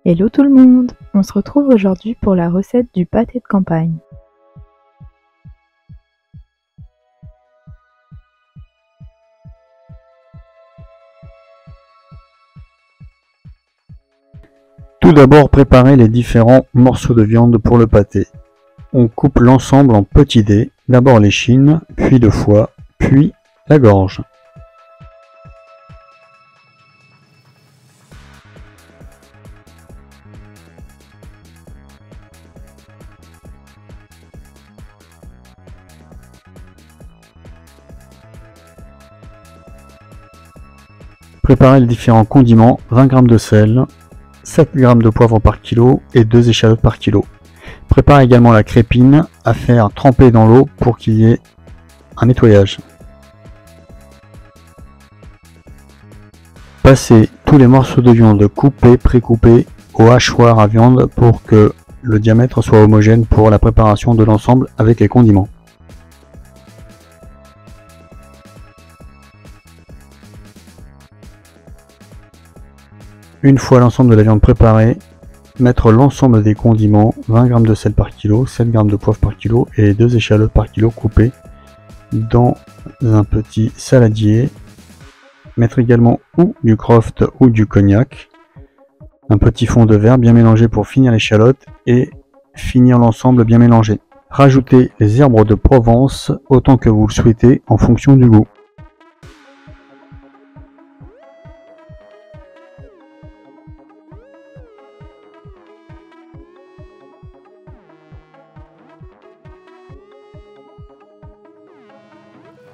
Hello tout le monde! On se retrouve aujourd'hui pour la recette du pâté de campagne. Tout d'abord, préparez les différents morceaux de viande pour le pâté. On coupe l'ensemble en petits dés, d'abord l'échine, puis le foie, puis la gorge. Préparez les différents condiments, 20 g de sel, 7 g de poivre par kilo et 2 échalotes par kilo. Préparez également la crépine à faire tremper dans l'eau pour qu'il y ait un nettoyage. Passez tous les morceaux de viande coupés, précoupés au hachoir à viande pour que le diamètre soit homogène pour la préparation de l'ensemble avec les condiments. Une fois l'ensemble de la viande préparée, mettre l'ensemble des condiments, 20 g de sel par kilo, 7 g de poivre par kilo et 2 échalotes par kilo coupées dans un petit saladier. Mettre également ou du croft ou du cognac. Un petit fond de verre bien mélangé pour finir l'échalote et finir l'ensemble bien mélangé. Rajoutez les herbes de Provence autant que vous le souhaitez en fonction du goût.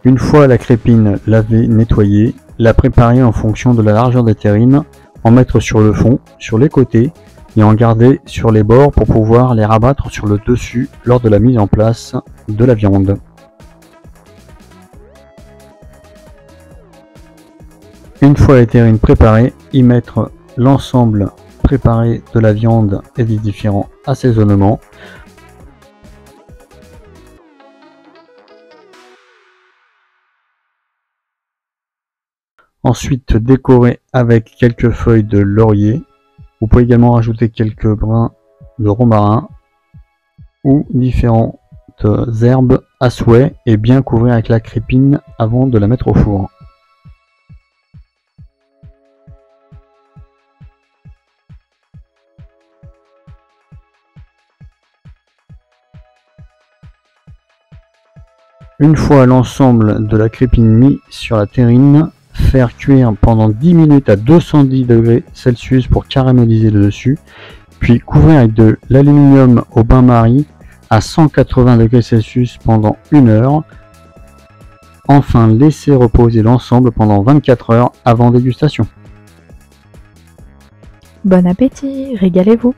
Une fois la crépine lavée, nettoyée, la préparer en fonction de la largeur des terrines, en mettre sur le fond, sur les côtés et en garder sur les bords pour pouvoir les rabattre sur le dessus lors de la mise en place de la viande. Une fois les terrines préparées, y mettre l'ensemble préparé de la viande et des différents assaisonnements. Ensuite, décorer avec quelques feuilles de laurier. Vous pouvez également rajouter quelques brins de romarin ou différentes herbes à souhait et bien couvrir avec la crépine avant de la mettre au four. Une fois l'ensemble de la crépine mis sur la terrine, faire cuire pendant 10 minutes à 210 degrés Celsius pour caraméliser le dessus, puis couvrir avec de l'aluminium au bain-marie à 180 degrés Celsius pendant 1 heure. Enfin, laisser reposer l'ensemble pendant 24 heures avant dégustation. Bon appétit, régalez-vous!